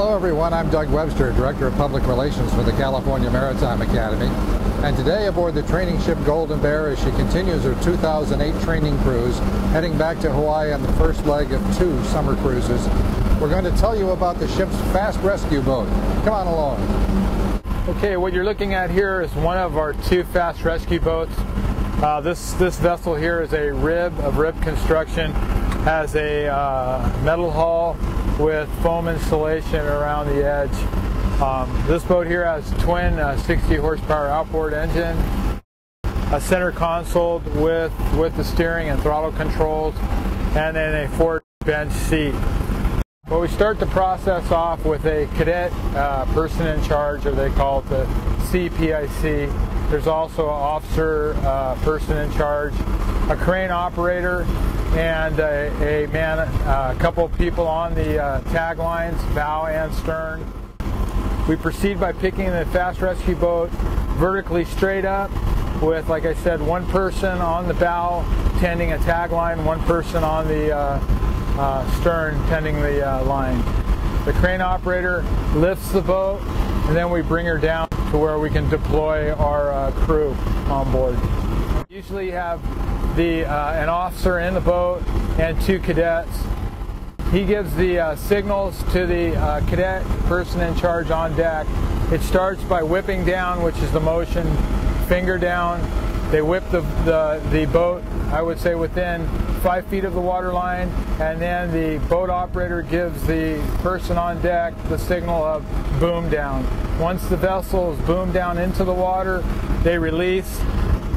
Hello everyone, I'm Doug Webster, Director of Public Relations for the California Maritime Academy. And today aboard the training ship Golden Bear as she continues her 2008 training cruise, heading back to Hawaii on the first leg of 2 summer cruises. We're going to tell you about the ship's fast rescue boat. Come on along. Okay, what you're looking at here is one of our 2 fast rescue boats. This vessel here is a rib construction, has a metal hull with foam insulation around the edge. This boat here has twin 60 horsepower outboard engine, a center console with the steering and throttle controls, and then a forward bench seat. Well, we start the process off with a cadet person in charge, or they call it the CPIC. There's also an officer person in charge, a crane operator, and a couple of people on the tag lines, bow and stern. We proceed by picking the fast rescue boat vertically straight up with, like I said, one person on the bow tending a tag line, one person on the stern tending the line. The crane operator lifts the boat, and then we bring her down to where we can deploy our crew on board. Usually you have an officer in the boat and 2 cadets. He gives the signals to the cadet person in charge on deck. It starts by whipping down, which is the motion, finger down. They whip the boat, I would say, within 5 feet of the water line, and then the boat operator gives the person on deck the signal of boom down. Once the vessel is boomed down into the water, they release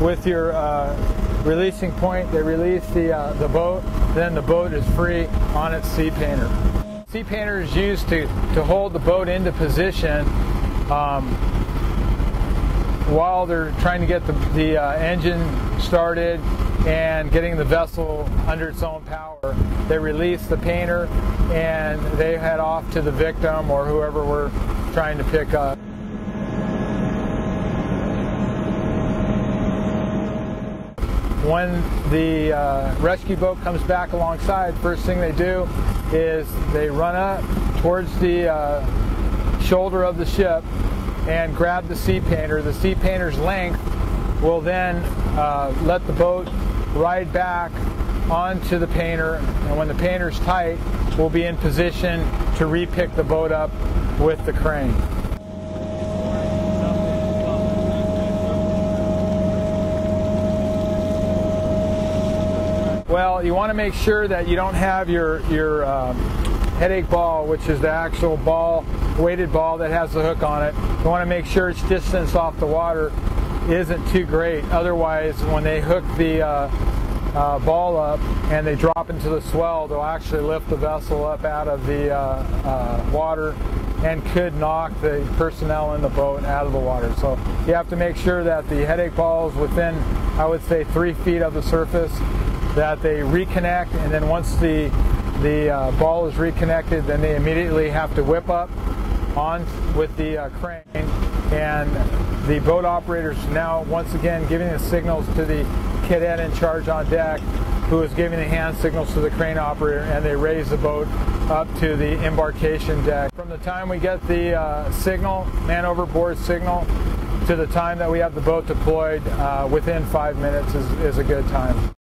with your releasing point. They release the boat, then the boat is free on its sea painter. Sea painter is used to hold the boat into position while they're trying to get the engine started and getting the vessel under its own power. They release the painter and they head off to the victim or whoever we're trying to pick up. When the rescue boat comes back alongside, first thing they do is they run up towards the shoulder of the ship and grab the sea painter. The sea painter's length will then let the boat ride back onto the painter, and when the painter's tight, we'll be in position to repick the boat up with the crane. Well, you want to make sure that you don't have your headache ball, which is the actual ball, weighted ball that has the hook on it. You want to make sure its distance off the water isn't too great. Otherwise, when they hook the ball up and they drop into the swell, they'll actually lift the vessel up out of the water and could knock the personnel in the boat out of the water. So you have to make sure that the headache ball is within, I would say, 3 feet of the surface, that they reconnect, and then once the ball is reconnected, then they immediately have to whip up on with the crane, and the boat operators now once again giving the signals to the cadet in charge on deck, who is giving the hand signals to the crane operator, and they raise the boat up to the embarkation deck. From the time we get the signal, man overboard signal, to the time that we have the boat deployed, within 5 minutes is a good time.